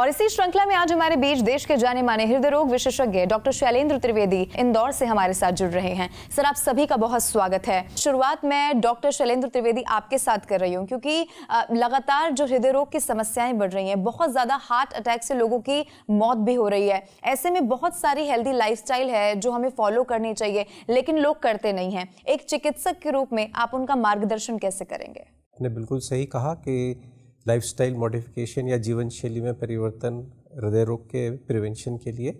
और इसी श्रृंखला में आज हमारे बीच देश के जाने माने हृदय रोग विशेषज्ञ डॉक्टर शैलेंद्र त्रिवेदी इंदौर से हमारे साथ जुड़ रहे हैं। सर, आप सभी का बहुत स्वागत है। शुरुआत मैं डॉक्टर शैलेंद्र त्रिवेदी आपके साथ कर रही हूँ क्योंकि लगातार जो हृदय रोग की समस्याएं बढ़ रही हैं, बहुत ज्यादा हार्ट अटैक से लोगों की मौत भी हो रही है। ऐसे में बहुत सारी हेल्दी लाइफस्टाइल है जो हमें फॉलो करनी चाहिए, लेकिन लोग करते नहीं हैं। एक चिकित्सक के रूप में आप उनका मार्गदर्शन कैसे करेंगे? आपने बिल्कुल सही कहा कि लाइफस्टाइल मॉडिफिकेशन या जीवन शैली में परिवर्तन हृदय रोग के प्रिवेंशन के लिए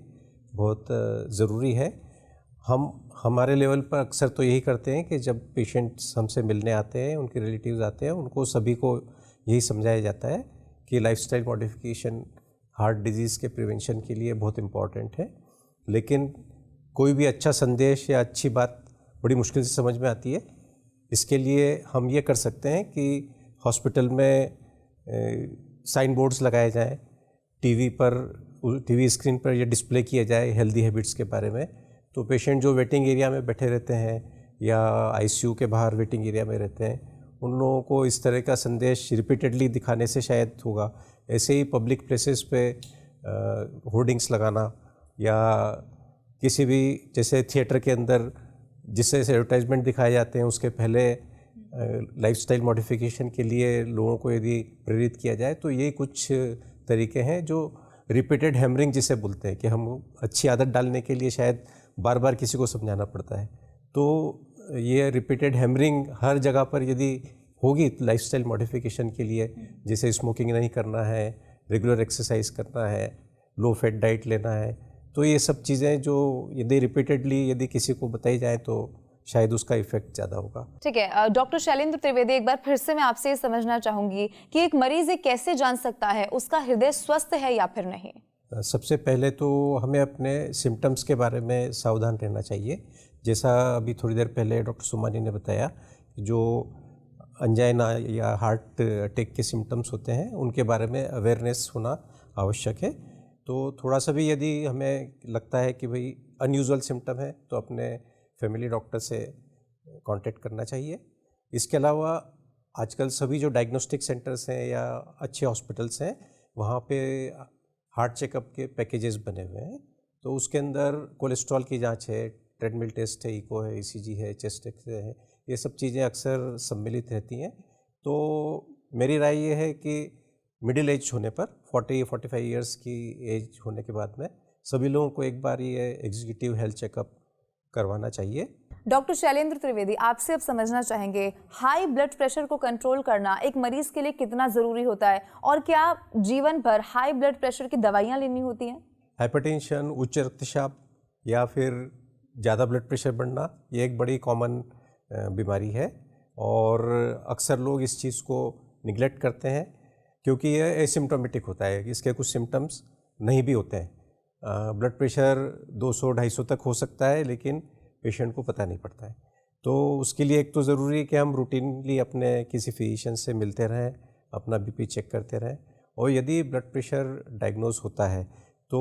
बहुत ज़रूरी है। हमारे लेवल पर अक्सर तो यही करते हैं कि जब पेशेंट्स हमसे मिलने आते हैं, उनके रिलेटिव्स आते हैं, उनको सभी को यही समझाया जाता है कि लाइफस्टाइल मॉडिफिकेशन हार्ट डिजीज़ के प्रिवेंशन के लिए बहुत इम्पॉर्टेंट है। लेकिन कोई भी अच्छा संदेश या अच्छी बात बड़ी मुश्किल से समझ में आती है। इसके लिए हम ये कर सकते हैं कि हॉस्पिटल में साइन बोर्ड्स लगाए जाएं, टीवी स्क्रीन पर ये डिस्प्ले किया जाए हेल्दी हैबिट्स के बारे में। तो पेशेंट जो वेटिंग एरिया में बैठे रहते हैं या आईसीयू के बाहर वेटिंग एरिया में रहते हैं, उन लोगों को इस तरह का संदेश रिपीटेडली दिखाने से शायद होगा। ऐसे ही पब्लिक प्लेसेस पे होर्डिंग्स लगाना या किसी भी जैसे थिएटर के अंदर जिससे एडवर्टाइजमेंट दिखाए जाते हैं, उसके पहले लाइफस्टाइल मॉडिफिकेशन के लिए लोगों को यदि प्रेरित किया जाए तो ये कुछ तरीके हैं जो रिपीटेड हैमरिंग जिसे बोलते हैं कि हम अच्छी आदत डालने के लिए शायद बार बार किसी को समझाना पड़ता है। तो ये रिपीटेड हैमरिंग हर जगह पर यदि होगी लाइफस्टाइल मॉडिफिकेशन के लिए, जैसे स्मोकिंग नहीं करना है, रेगुलर एक्सरसाइज करना है, लो फैट डाइट लेना है, तो ये सब चीज़ें जो यदि रिपीटेडली यदि किसी को बताई जाए तो शायद उसका इफेक्ट ज़्यादा होगा। ठीक है डॉक्टर शैलेंद्र त्रिवेदी, एक बार फिर से मैं आपसे ये समझना चाहूँगी कि एक मरीज ये कैसे जान सकता है उसका हृदय स्वस्थ है या फिर नहीं? सबसे पहले तो हमें अपने सिम्टम्स के बारे में सावधान रहना चाहिए। जैसा अभी थोड़ी देर पहले डॉक्टर सुमानी ने बताया, जो अंजाइना या हार्ट अटैक के सिम्टम्स होते हैं उनके बारे में अवेयरनेस होना आवश्यक है। तो थोड़ा सा भी यदि हमें लगता है कि भाई अनयूजुअल सिम्टम है तो अपने फैमिली डॉक्टर से कांटेक्ट करना चाहिए। इसके अलावा आजकल सभी जो डायग्नोस्टिक सेंटर्स हैं या अच्छे हॉस्पिटल्स हैं, वहाँ पे हार्ट चेकअप के पैकेजेस बने हुए हैं। तो उसके अंदर कोलेस्ट्रॉल की जांच है, ट्रेडमिल टेस्ट है, इको है, ईसीजी है, चेस्ट एक्सरे है, ये सब चीज़ें अक्सर सम्मिलित रहती हैं। तो मेरी राय ये है कि मिडिल एज होने पर 40-45 ईयर्स की एज होने के बाद में सभी लोगों को एक बार ये एग्जीक्यूटिव हेल्थ चेकअप करवाना चाहिए। डॉक्टर शैलेंद्र त्रिवेदी, आपसे अब समझना चाहेंगे हाई ब्लड प्रेशर को कंट्रोल करना एक मरीज के लिए कितना ज़रूरी होता है और क्या जीवन भर हाई ब्लड प्रेशर की दवाइयाँ लेनी होती हैं? हाइपरटेंशन, उच्च रक्तचाप या फिर ज़्यादा ब्लड प्रेशर बढ़ना, ये एक बड़ी कॉमन बीमारी है और अक्सर लोग इस चीज़ को निगलेक्ट करते हैं क्योंकि ये एसिम्टोमेटिक होता है, इसके कुछ सिम्टम्स नहीं भी होते हैं। ब्लड प्रेशर 200-250 तक हो सकता है लेकिन पेशेंट को पता नहीं पड़ता है। तो उसके लिए एक तो ज़रूरी है कि हम रूटीनली अपने किसी फिजिशियन से मिलते रहें, अपना बीपी चेक करते रहें और यदि ब्लड प्रेशर डायग्नोज होता है तो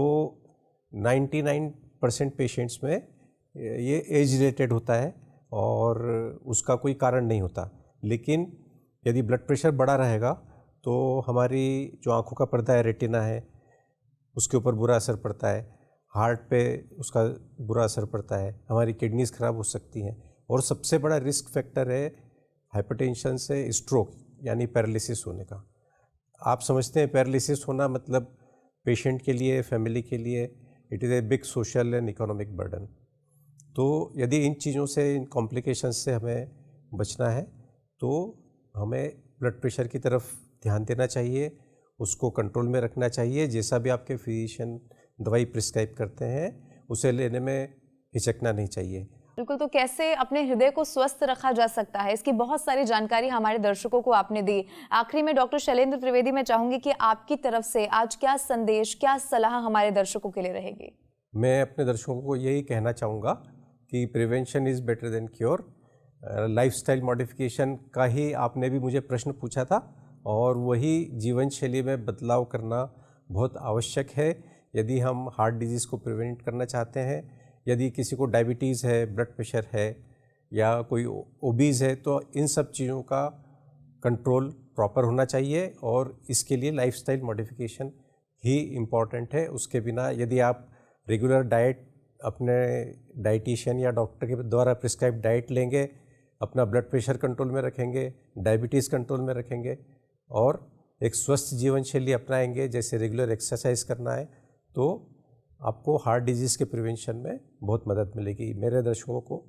99% पेशेंट्स में ये एज रिलेटेड होता है और उसका कोई कारण नहीं होता। लेकिन यदि ब्लड प्रेशर बढ़ा रहेगा तो हमारी जो आँखों का पर्दा है, रेटिना है, उसके ऊपर बुरा असर पड़ता है, हार्ट पे उसका बुरा असर पड़ता है, हमारी किडनीज ख़राब हो सकती हैं और सबसे बड़ा रिस्क फैक्टर है हाइपरटेंशन से स्ट्रोक यानी पैरालिसिस होने का। आप समझते हैं पैरालिसिस होना मतलब पेशेंट के लिए, फैमिली के लिए it is a big social and economic burden. तो यदि इन चीज़ों से, इन कॉम्प्लिकेशंस से हमें बचना है तो हमें ब्लड प्रेशर की तरफ ध्यान देना चाहिए, उसको कंट्रोल में रखना चाहिए। जैसा भी आपके फिजिशियन दवाई प्रिस्क्राइब करते हैं उसे लेने में हिचकना नहीं चाहिए। बिल्कुल, तो कैसे अपने हृदय को स्वस्थ रखा जा सकता है, इसकी बहुत सारी जानकारी हमारे दर्शकों को आपने दी। आखिरी में डॉक्टर शैलेंद्र त्रिवेदी, मैं चाहूंगी कि आपकी तरफ से आज क्या संदेश, क्या सलाह हमारे दर्शकों के लिए रहेगी? मैं अपने दर्शकों को यही कहना चाहूँगा कि prevention is better than cure. Lifestyle modification का ही आपने भी मुझे प्रश्न पूछा था और वही जीवन शैली में बदलाव करना बहुत आवश्यक है यदि हम हार्ट डिजीज़ को प्रिवेंट करना चाहते हैं। यदि किसी को डायबिटीज़ है, ब्लड प्रेशर है या कोई ओबीज़ है तो इन सब चीज़ों का कंट्रोल प्रॉपर होना चाहिए और इसके लिए लाइफस्टाइल मॉडिफिकेशन ही इम्पॉर्टेंट है। उसके बिना यदि आप रेगुलर डाइट अपने डाइटिशियन या डॉक्टर के द्वारा प्रिस्क्राइब डाइट लेंगे, अपना ब्लड प्रेशर कंट्रोल में रखेंगे, डायबिटीज़ कंट्रोल में रखेंगे और एक स्वस्थ जीवन शैली अपनाएंगे, जैसे रेगुलर एक्सरसाइज करना है, तो आपको हार्ट डिजीज़ के प्रिवेंशन में बहुत मदद मिलेगी। मेरे दर्शकों को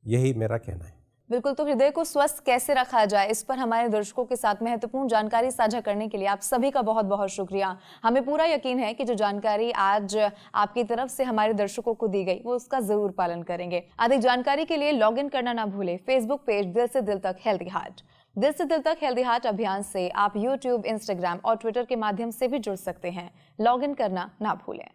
यही मेरा कहना है। बिल्कुल, तो हृदय को स्वस्थ कैसे रखा जाए, इस पर हमारे दर्शकों के साथ महत्वपूर्ण जानकारी साझा करने के लिए आप सभी का बहुत बहुत शुक्रिया। हमें पूरा यकीन है कि जो जानकारी आज आपकी तरफ से हमारे दर्शकों को दी गई वो उसका जरूर पालन करेंगे। अधिक जानकारी के लिए लॉग इन करना ना भूलें फेसबुक पेज दिल से दिल तक हेल्दी हार्ट। दिल से दिल तक हेल्दी हार्ट अभियान से आप यूट्यूब, इंस्टाग्राम और ट्विटर के माध्यम से भी जुड़ सकते हैं। लॉग इन करना ना भूलें।